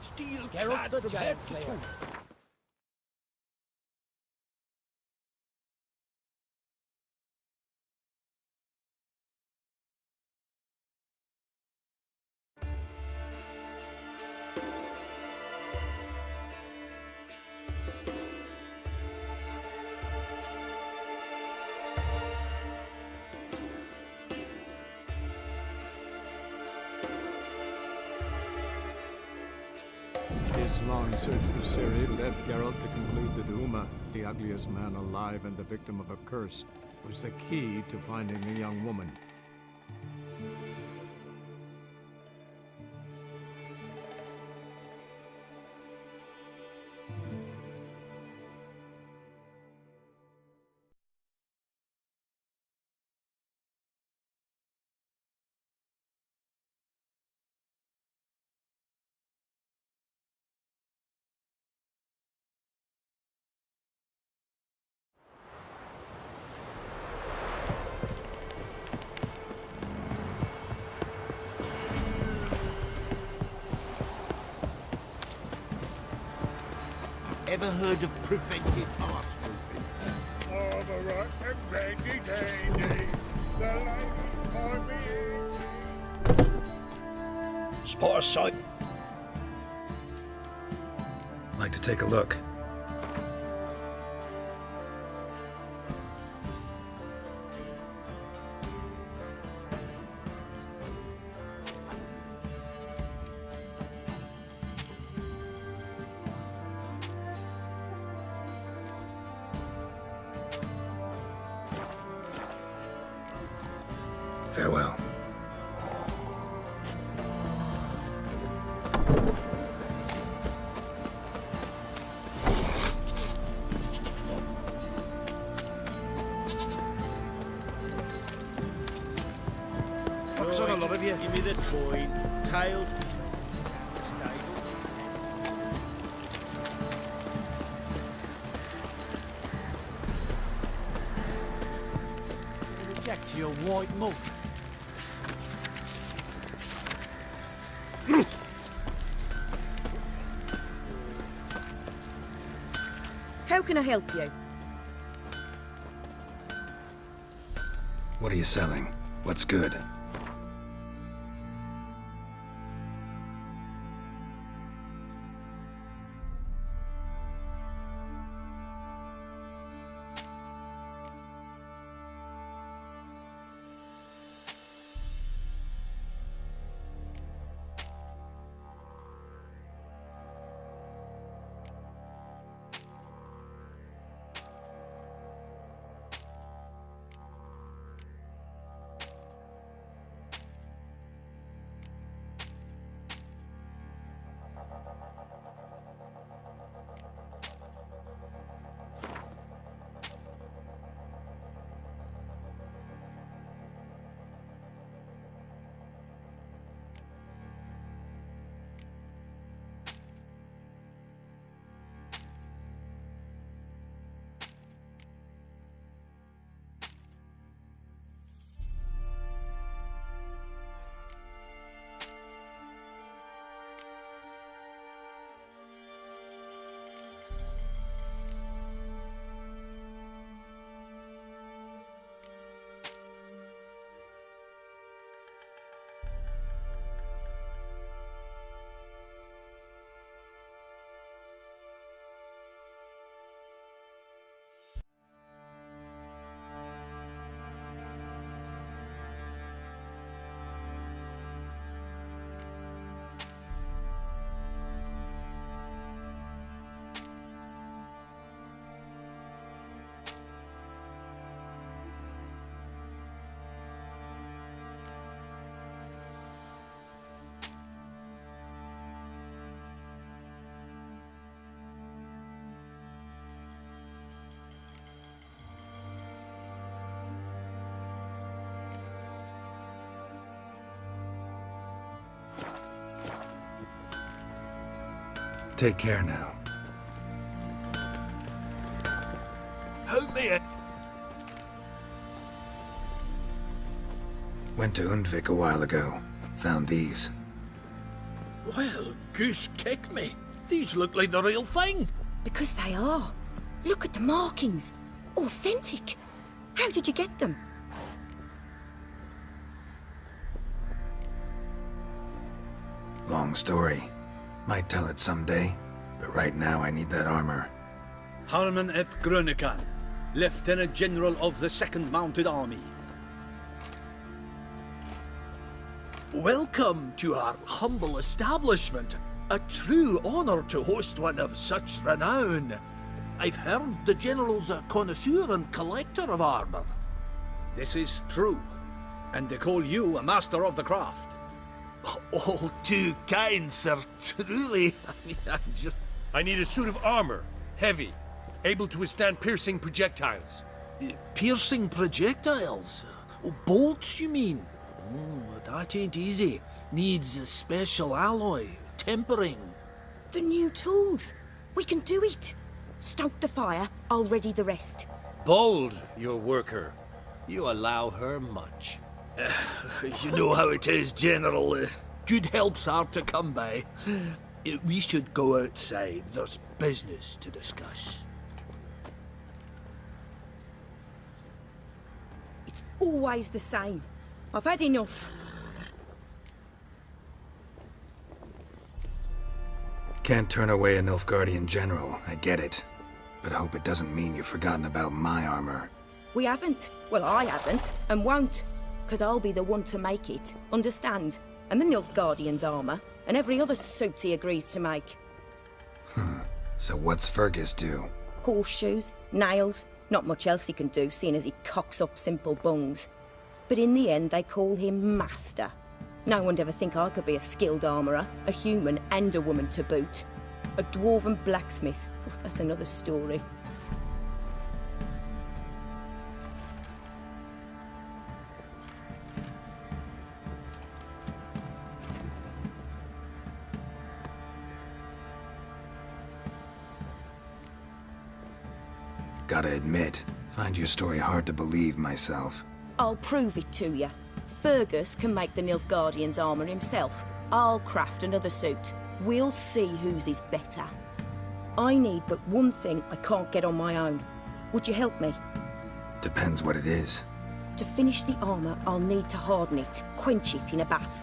Steel clad from head to toe. His long search for Ciri led Geralt to conclude that Uma, the ugliest man alive and the victim of a curse, was the key to finding the young woman. Ever heard of preventive arse moving? All the right and dandy dandy. The lady for me. Spot a sight. Like to take a look. Farewell. What's on a lot of you? Give me the coin. Tail. Get to your white mug. How can I help you? What are you selling? What's good? Take care now. Help me! Went to Undvik a while ago. Found these. Well, goose kick me. These look like the real thing. Because they are. Look at the markings. Authentic. How did you get them? Long story. Might tell it someday, but right now I need that armor. Harman ep Grönekan, Lieutenant General of the 2nd Mounted Army. Welcome to our humble establishment. A true honor to host one of such renown. I've heard the General's a connoisseur and collector of armor. This is true, and they call you a master of the craft. All too kind, sir. Truly. I need a suit of armor, heavy, able to withstand piercing projectiles. Piercing projectiles? Oh, bolts, you mean? Oh, that ain't easy. Needs a special alloy, tempering. The new tools. We can do it. Stoke the fire, I'll ready the rest. Bold, your worker. You allow her much. You know how it is, General. Good help's hard to come by. We should go outside. There's business to discuss. It's always the same. I've had enough. Can't turn away a Nilfgaardian general, I get it. But I hope it doesn't mean you've forgotten about my armor. We haven't. Well, I haven't, and won't. Because I'll be the one to make it, understand? And the Nilfgaardian's armour, and every other suit he agrees to make. So what's Fergus do? Horseshoes, nails, not much else he can do, seeing as he cocks up simple bungs. But in the end, they call him Master. No one'd ever think I could be a skilled armourer, a human and a woman to boot. A dwarven blacksmith, oh, that's another story. Gotta admit, find your story hard to believe myself. I'll prove it to you. Fergus can make the Nilfgaardian's armour himself. I'll craft another suit. We'll see whose is better. I need but one thing I can't get on my own. Would you help me? Depends what it is. To finish the armour, I'll need to harden it, quench it in a bath.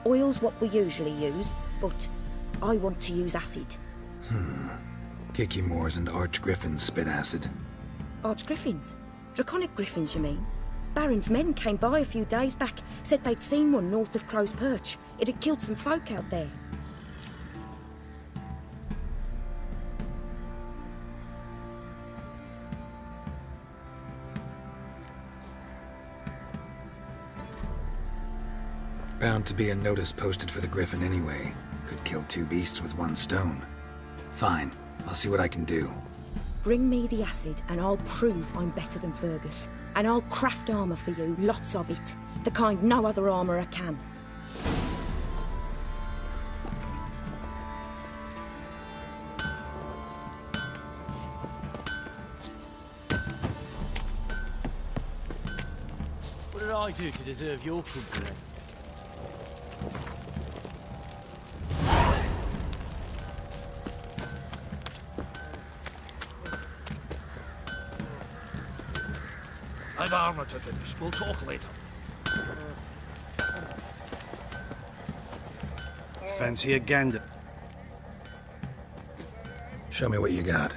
Oil's what we usually use, but I want to use acid. Kicky Moors and Archgriffins spit acid. Archgriffins? Draconic griffins, you mean? Baron's men came by a few days back, said they'd seen one north of Crow's Perch. It had killed some folk out there. Bound to be a notice posted for the Griffin anyway. Could kill two beasts with one stone. Fine, I'll see what I can do. Bring me the acid and I'll prove I'm better than Fergus. And I'll craft armour for you, lots of it. The kind no other armourer can. What did I do to deserve your company? I've armour to finish. We'll talk later. Fancy a gander? Show me what you got.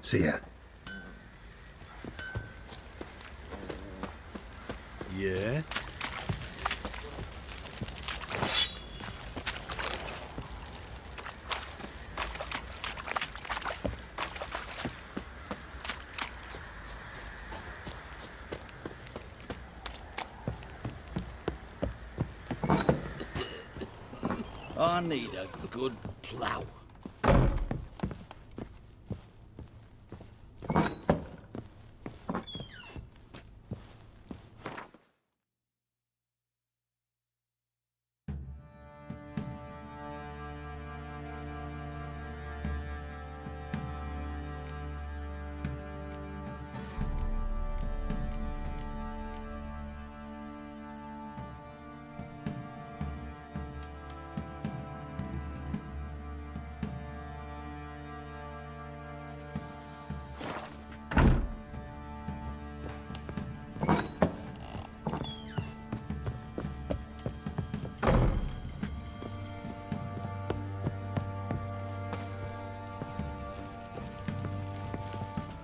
See ya. Yeah? I need a good plough.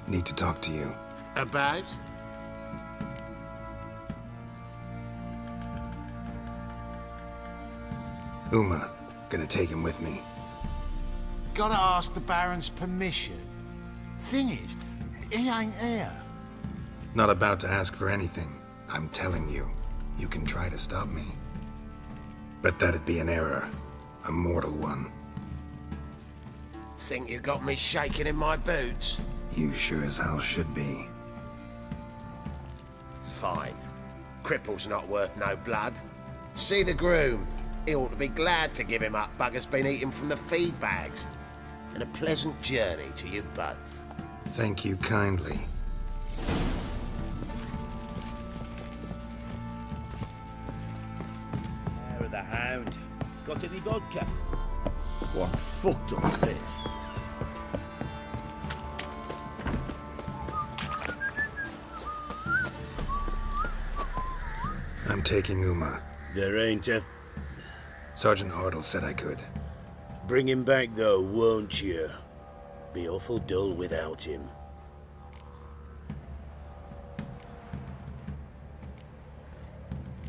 Need to talk to you. About? Uma. Gonna take him with me. Gotta ask the Baron's permission. Thing is, he ain't here. Not about to ask for anything. I'm telling you. You can try to stop me. But that'd be an error. A mortal one. Think you got me shaking in my boots? You sure as hell should be. Fine. Cripple's not worth no blood. See the groom. He ought to be glad to give him up. Bugger's been eating from the feed bags. And a pleasant journey to you both. Thank you kindly. Where the hound? Got any vodka? What fucked up this? I'm taking Uma. There ain't a... Sergeant Hartle said I could. Bring him back though, won't you? Be awful dull without him.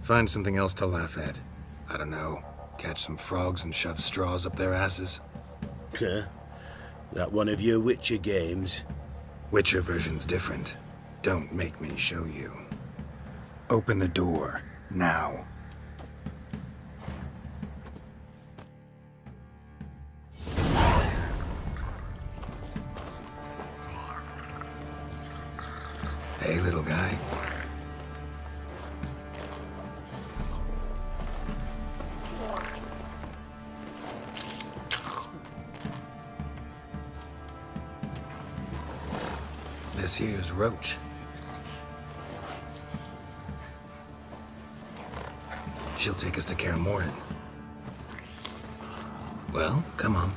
Find something else to laugh at. I don't know. Catch some frogs and shove straws up their asses. Huh? That one of your Witcher games? Witcher version's different. Don't make me show you. Open the door. Now. Hey, little guy. This here's Roach. She'll take us to Kaer Morhen. Well, come on.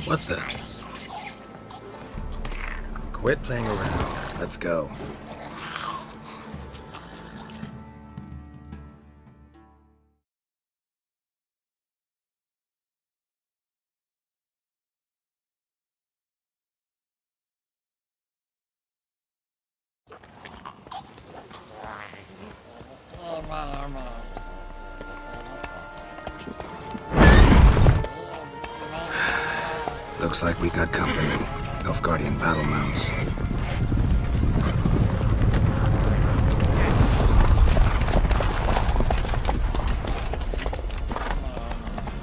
What the? Quit playing around. Let's go. Looks like we got company. Nilfgaardian battle mounts.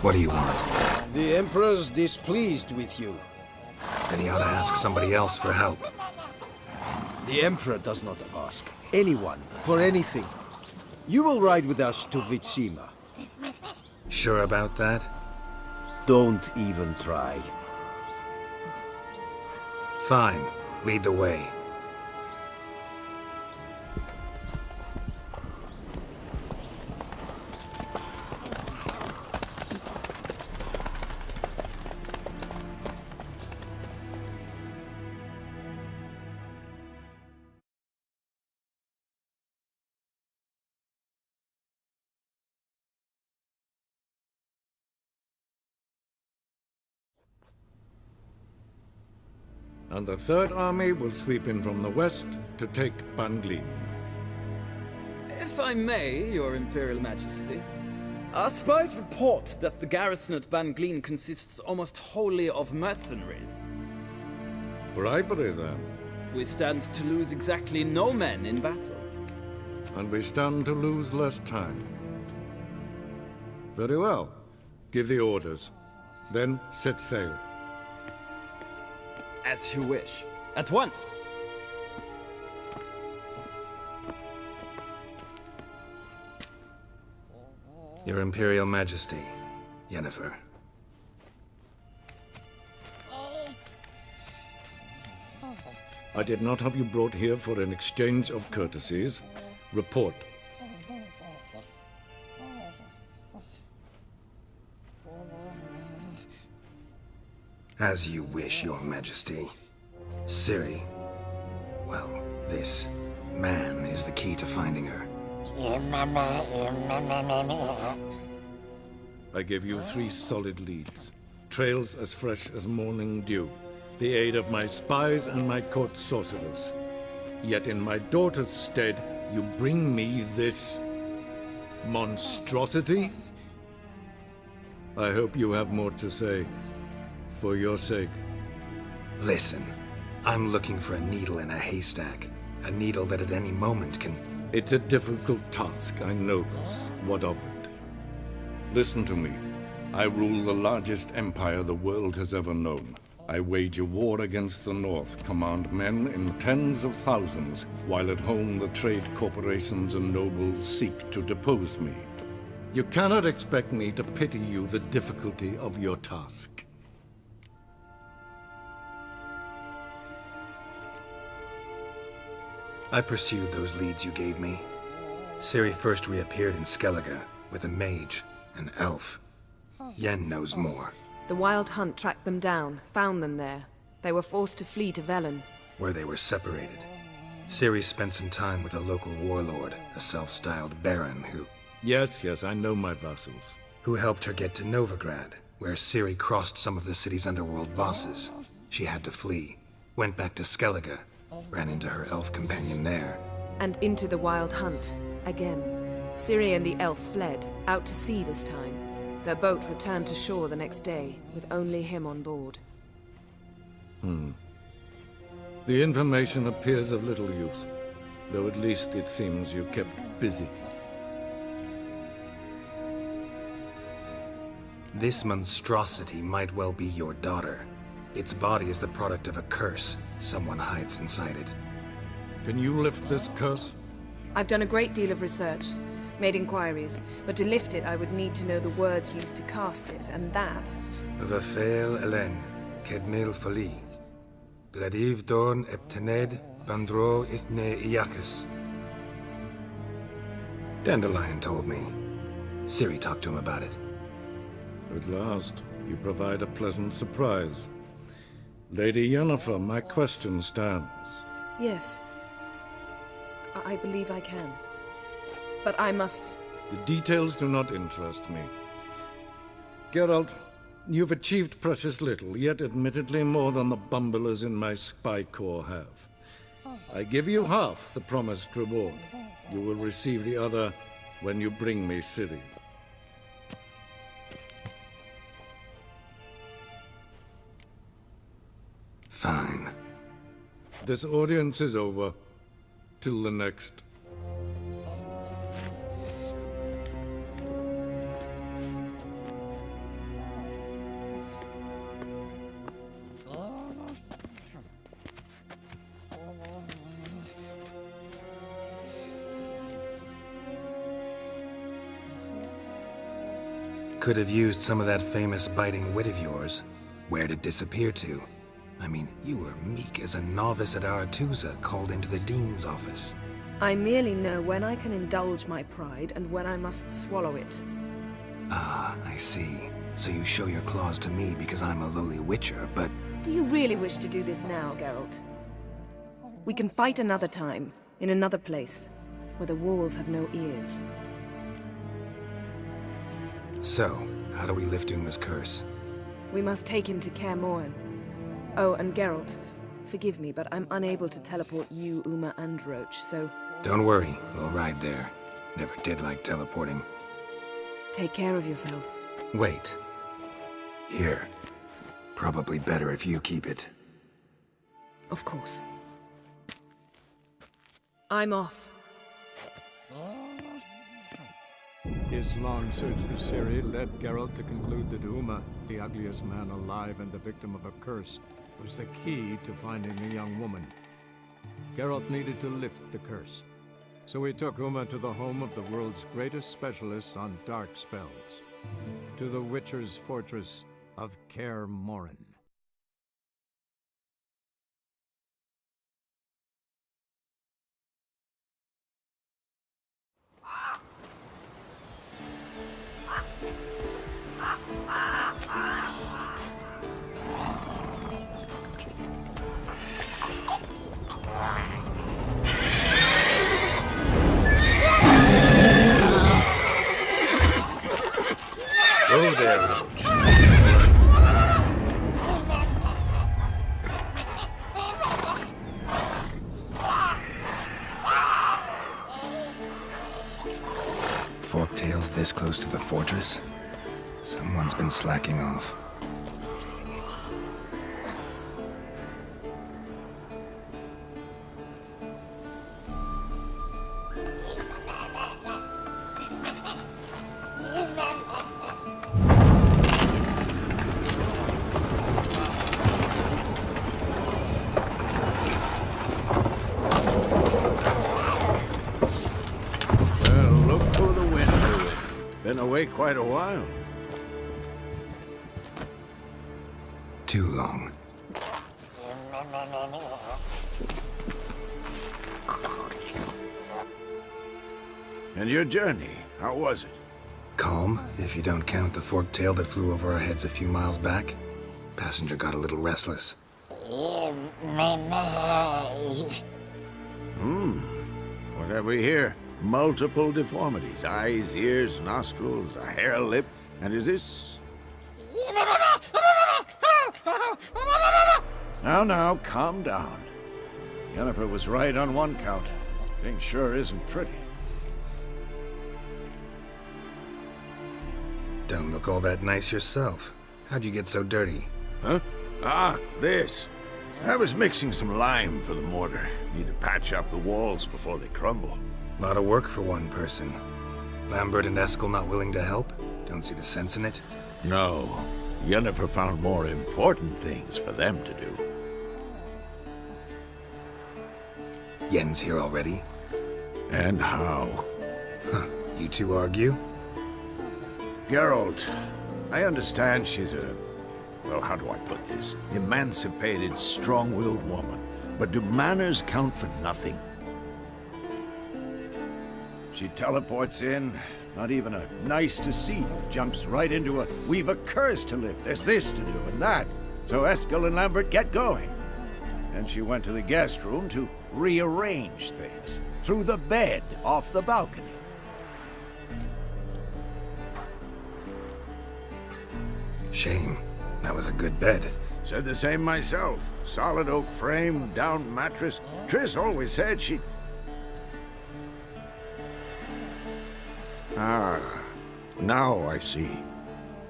What do you want? The Emperor's displeased with you. Then he ought to ask somebody else for help. The Emperor does not ask anyone for anything. You will ride with us to Vitsima. Sure about that? Don't even try. Fine. Lead the way. And the Third Army will sweep in from the west to take Banglin. If I may, Your Imperial Majesty, our spies report that the garrison at Banglin consists almost wholly of mercenaries. Bribery, then. We stand to lose exactly no men in battle. And we stand to lose less time. Very well. Give the orders. Then set sail. As you wish. At once! Your Imperial Majesty, Yennefer. I did not have you brought here for an exchange of courtesies. Report. As you wish, Your Majesty. Ciri. Well, this man is the key to finding her. I gave you 3 solid leads. Trails as fresh as morning dew. The aid of my spies and my court sorcerers. Yet in my daughter's stead, you bring me this monstrosity? I hope you have more to say. For your sake. Listen, I'm looking for a needle in a haystack. A needle that at any moment can... It's a difficult task, I know this. What of it? Listen to me. I rule the largest empire the world has ever known. I wage a war against the North, command men in tens of thousands, while at home the trade corporations and nobles seek to depose me. You cannot expect me to pity you the difficulty of your task. I pursued those leads you gave me. Ciri first reappeared in Skellige with a mage, an elf. Yen knows more. The Wild Hunt tracked them down, found them there. They were forced to flee to Velen. Where they were separated. Ciri spent some time with a local warlord, a self-styled baron who... Yes, I know my vassals. Who helped her get to Novigrad, where Ciri crossed some of the city's underworld bosses. She had to flee, went back to Skellige, ran into her elf companion there. And into the Wild Hunt, again. Ciri and the elf fled, out to sea this time. Their boat returned to shore the next day, with only him on board. The information appears of little use, though at least it seems you kept busy. This monstrosity might well be your daughter. Its body is the product of a curse someone hides inside it. Can you lift this curse? I've done a great deal of research, made inquiries, but to lift it I would need to know the words used to cast it, and that... Vafel Elen, Kedmil Fali. Gladiv Dorn Eptened Bandro Ithne Iacus. Dandelion told me. Ciri talked to him about it. At last, you provide a pleasant surprise. Lady Yennefer, my question stands. Yes. I believe I can. But I must... The details do not interest me. Geralt, you've achieved precious little, yet admittedly more than the bumblers in my spy corps have. I give you half the promised reward. You will receive the other when you bring me Ciri. Fine. This audience is over. Till the next. Could have used some of that famous biting wit of yours. Where'd it disappear to? I mean, you were meek as a novice at Aretusa called into the Dean's office. I merely know when I can indulge my pride and when I must swallow it. Ah, I see. So you show your claws to me because I'm a lowly witcher, but... Do you really wish to do this now, Geralt? We can fight another time, in another place, where the walls have no ears. So, how do we lift Uma's curse? We must take him to Kaer Morhen. Oh, and Geralt, Forgive me, but I'm unable to teleport you, Uma, and Roach, so Don't worry, we'll ride there. Never did like teleporting. take care of yourself. Wait. Here. Probably better if you keep it. Of course. I'm off. His long search for Ciri led Geralt to conclude that Uma, the ugliest man alive and the victim of a curse, was the key to finding the young woman. Geralt needed to lift the curse, so he took Uma to the home of the world's greatest specialist on dark spells, to the Witcher's fortress of Kaer Morhen. Go there, Roach. Forktails this close to the fortress? Someone's been slacking off. Been away quite a while. Too long. And your journey, how was it? Calm, if you don't count the forktail that flew over our heads a few miles back. Passenger got a little restless. What have we here? Multiple deformities. Eyes, ears, nostrils, a hair lip. And is this... Now, calm down. Yennefer was right on one count. Thing sure isn't pretty. Don't look all that nice yourself. How'd you get so dirty? Huh? This. I was mixing some lime for the mortar. Need to patch up the walls before they crumble. Lot of work for one person. Lambert and Eskel not willing to help? Don't see the sense in it? No. Yennefer found more important things for them to do. Yen's here already? And how? Huh. You two argue? Geralt, I understand she's a... well, how do I put this? Emancipated, strong-willed woman. But do manners count for nothing? She teleports in, not even a nice to see you, jumps right into a we've a curse to lift, there's this to do and that. So Eskel and Lambert get going. And she went to the guest room to rearrange things. Through the bed, off the balcony. Shame. That was a good bed. Said the same myself. Solid oak frame, down mattress. Triss always said she'd... Now I see.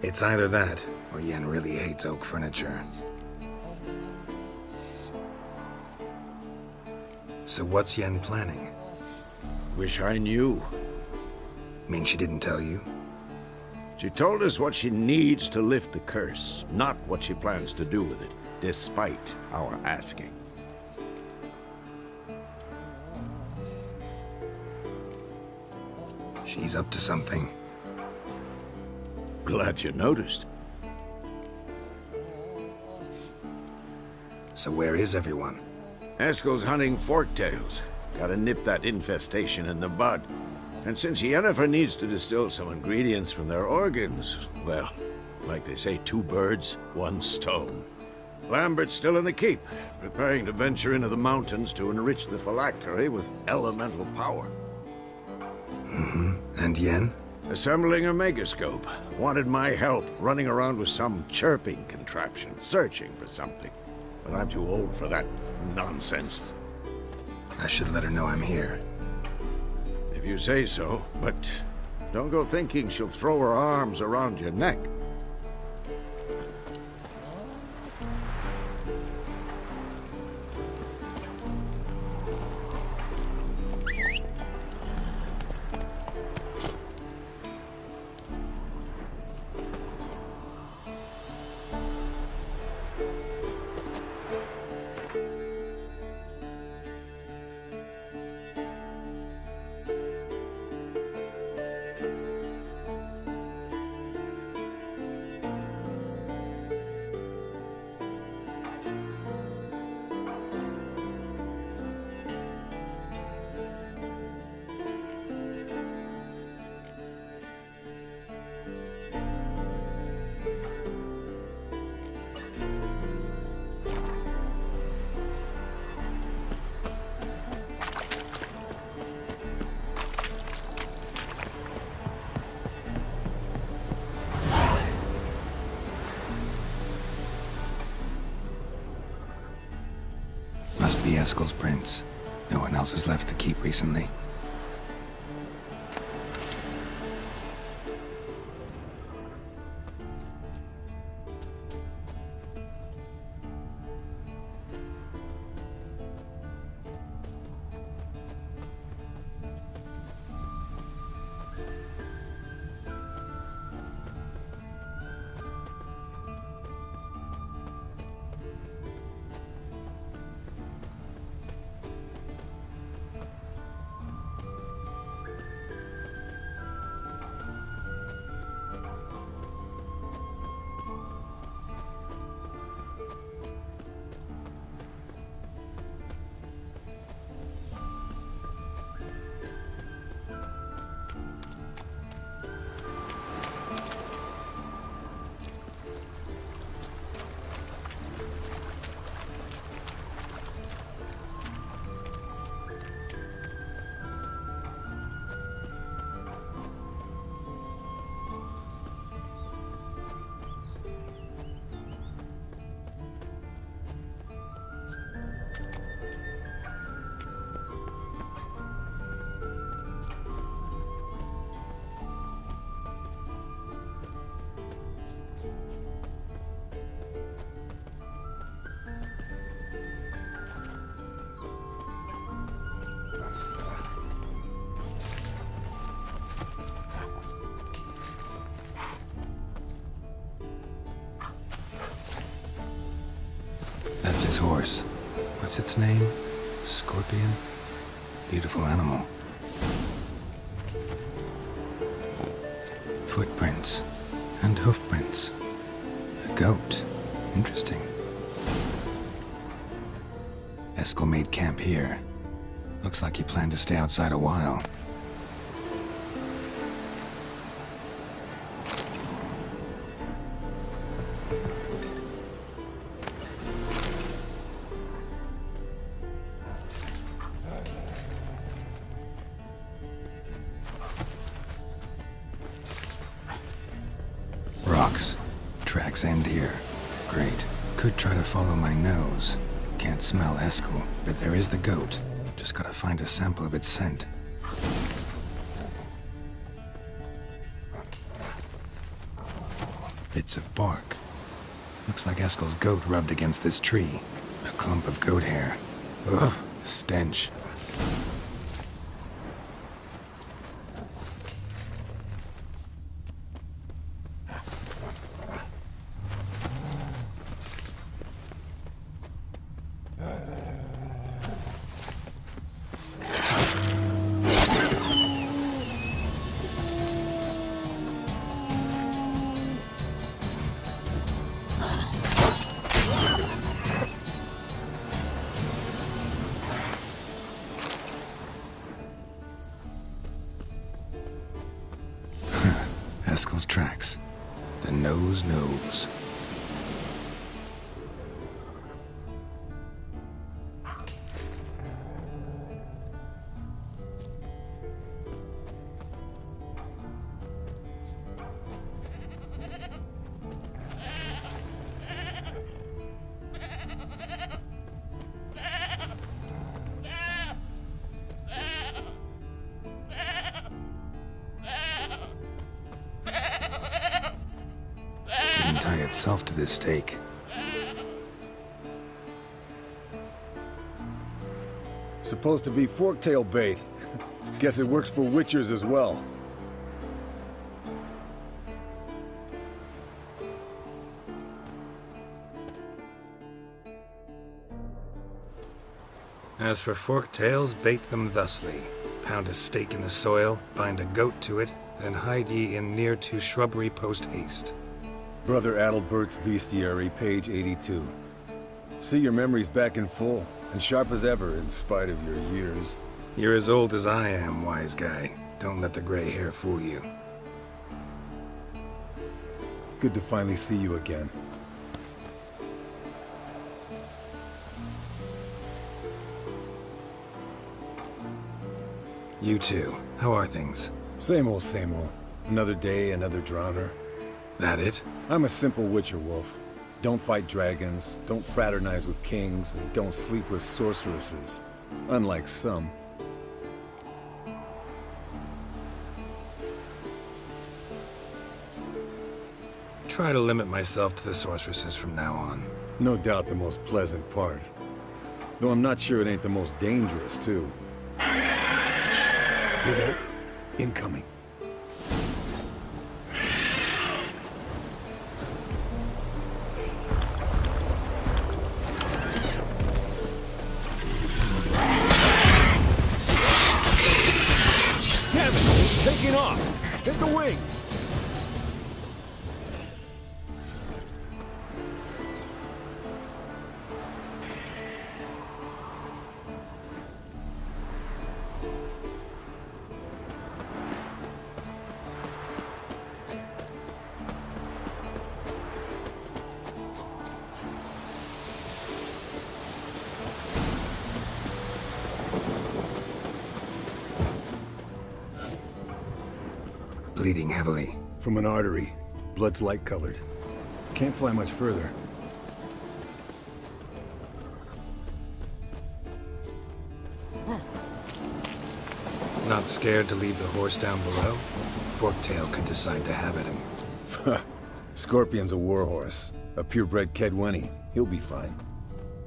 It's either that, or Yen really hates oak furniture. So what's Yen planning? Wish I knew. Mean she didn't tell you? She told us what she needs to lift the curse, not what she plans to do with it, despite our asking. She's up to something. Glad you noticed. So where is everyone? Eskel's hunting forktails. Gotta nip that infestation in the bud. And since Yennefer needs to distill some ingredients from their organs, well, like they say, 2 birds, 1 stone. Lambert's still in the keep, preparing to venture into the mountains to enrich the phylactery with elemental power. And Yen? Assembling a megascope. Wanted my help running around with some chirping contraption, searching for something. but I'm too old for that nonsense. I should let her know I'm here. If you say so, but don't go thinking she'll throw her arms around your neck. Must be Eskel's prints. No one else has left the keep recently. That's his horse. What's its name? Scorpion? Beautiful animal. Footprints. And hoofprints. A goat. Interesting. Eskel made camp here. Looks like he planned to stay outside a while. Rocks. Tracks end here. Great. Could try to follow my nose. Can't smell Eskel, but there is the goat. Just gotta find a sample of its scent. Bits of bark. Looks like Eskel's goat rubbed against this tree. A clump of goat hair. Ugh, stench. Eskel's tracks. The nose knows. wouldn't tie itself to this stake. Supposed to be forktail bait. Guess it works for witchers as well. As for forked tails, bait them thusly. Pound a stake in the soil, bind a goat to it, then hide ye in near to shrubbery post haste. Brother Adalbert's Bestiary, page 82. See your memories back in full, and sharp as ever in spite of your years. You're as old as I am, wise guy. Don't let the gray hair fool you. Good to finally see you again. You too. How are things? Same old, same old. Another day, another drowner. That it? I'm a simple witcher, Wolf. Don't fight dragons, don't fraternize with kings, and don't sleep with sorceresses. Unlike some. Try to limit myself to the sorceresses from now on. No doubt the most pleasant part. Though I'm not sure it ain't the most dangerous, too. Shh! Hear that? Incoming. Damn it! It's taking off! Hit the wings! Bleeding heavily. From an artery. Blood's light-colored. Can't fly much further. Not scared to leave the horse down below? Forktail could decide to have at him. Scorpion's a warhorse. A purebred Kedwenny. He'll be fine.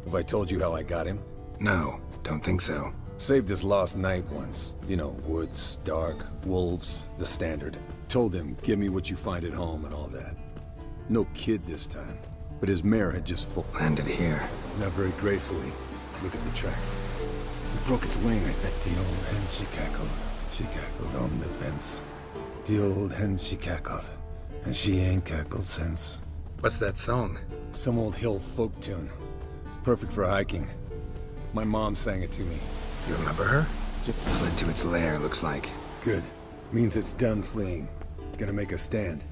Have I told you how I got him? No, don't think so. Saved his lost knight once. You know, woods, dark, wolves, the standard. Told him, give me what you find at home and all that. No kid this time, but his mare had just landed here. Not very gracefully. Look at the tracks. It broke its wing, I think. The old hen, she cackled. She cackled on the fence. The old hen, she cackled. And she ain't cackled since. What's that song? Some old hill folk tune. Perfect for hiking. My mom sang it to me. You remember her? Fled to its lair, looks like. Good. Means it's done fleeing. Gonna make a stand.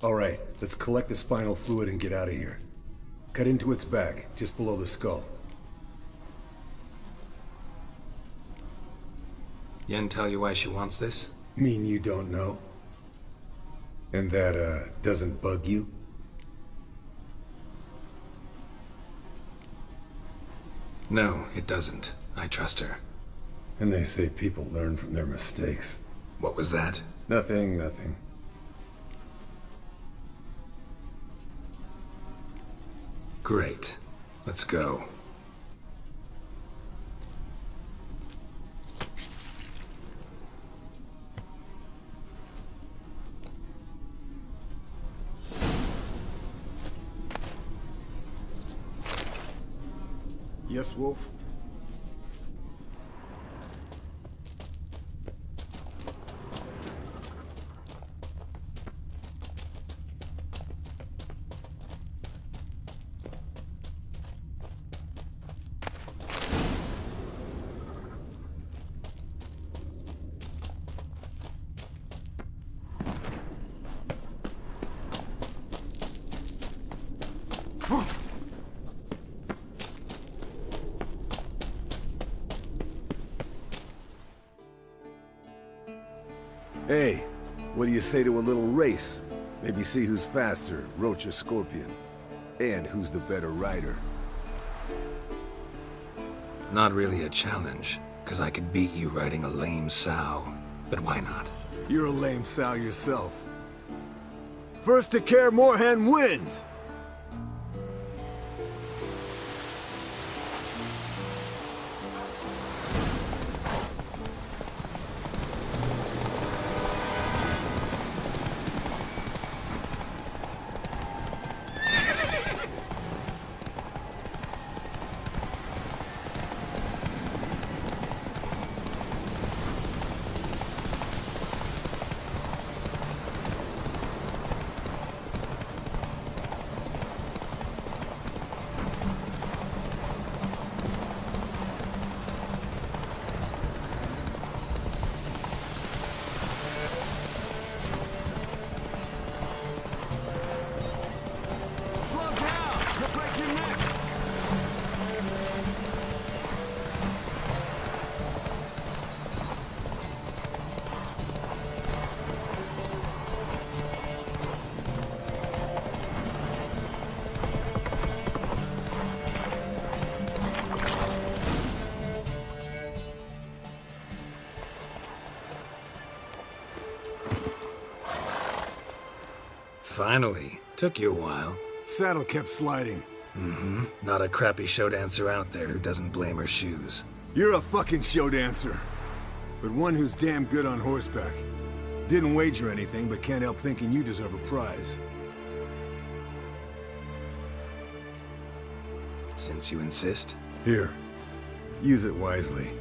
Alright, let's collect the spinal fluid and get out of here. Cut into its back, just below the skull. Yen tell you why she wants this? Mean you don't know? And that, doesn't bug you? No, it doesn't. I trust her. And they say people learn from their mistakes. What was that? Nothing, nothing. Great. Let's go. Yes, Wolf? Hey, what do you say to a little race? Maybe see who's faster, Roach or Scorpion. And who's the better rider. Not really a challenge, because I could beat you riding a lame sow. But why not? You're a lame sow yourself. First to Kaer Morhen wins! Finally. Took you a while. Saddle kept sliding. Mm-hmm. Not a crappy show dancer out there who doesn't blame her shoes. You're a fucking show dancer. But one who's damn good on horseback. Didn't wager anything, but can't help thinking you deserve a prize. Since you insist. Here. Use it wisely.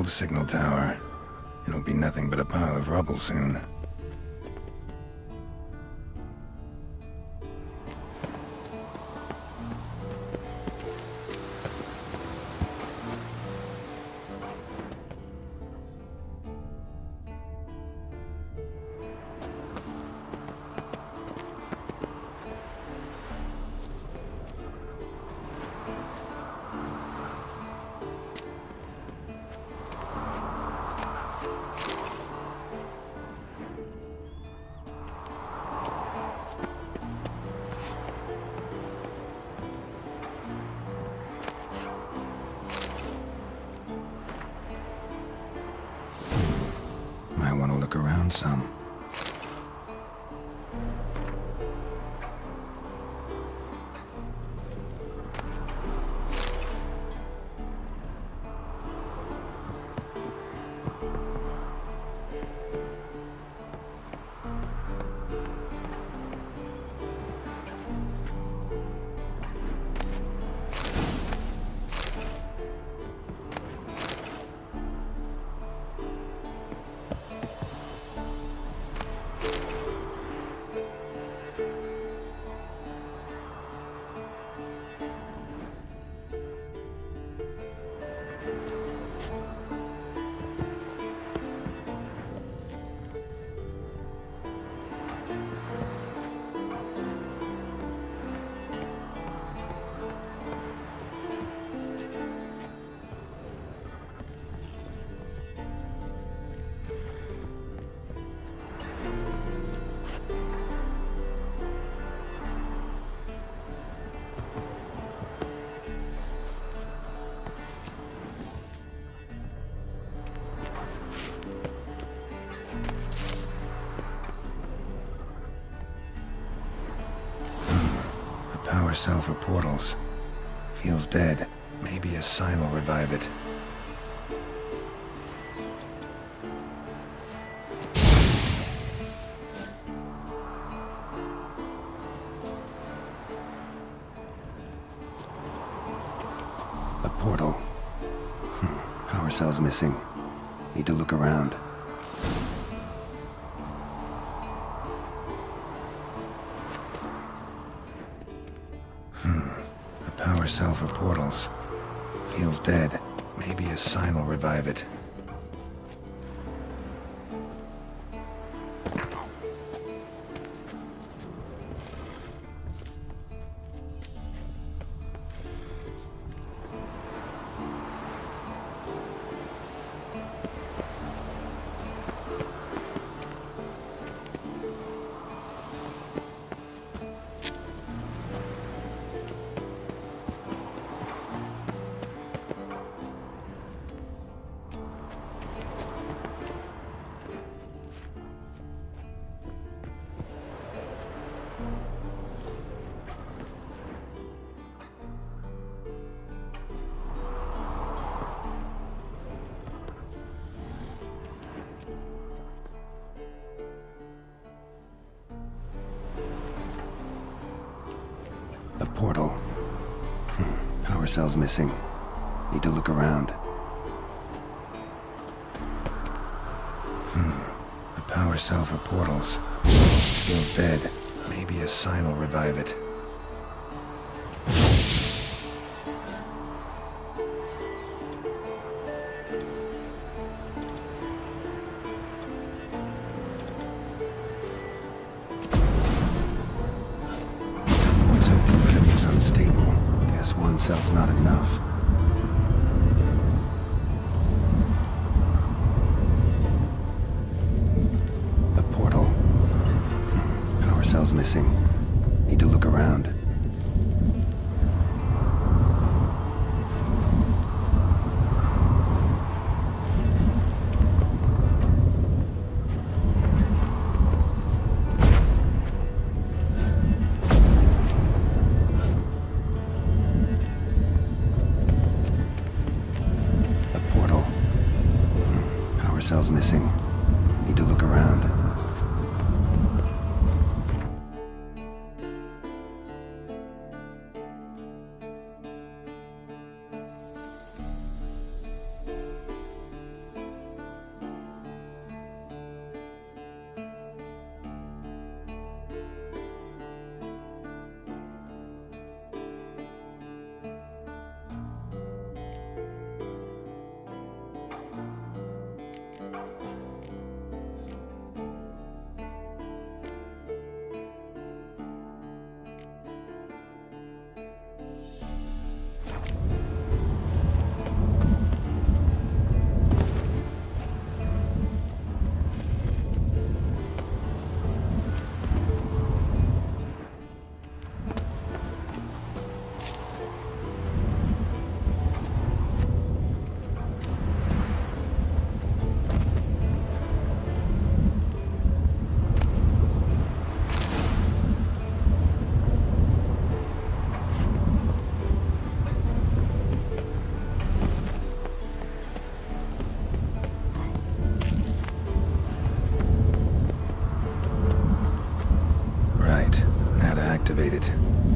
build a signal tower. It'll be nothing but a pile of rubble soon. Might want to look around some. Power cell for portals. Feels dead. Maybe a sign will revive it. A portal. Power cell's missing. Need to look around. Power cell for portals. Feels dead. Maybe a sign will revive it. A portal. Power cell's missing. Need to look around. A power cell for portals. Feels dead. Maybe a sign will revive it. One cell's not enough. A portal. Power cell's missing. Need to look around. Cell's missing. Need to look around. activated.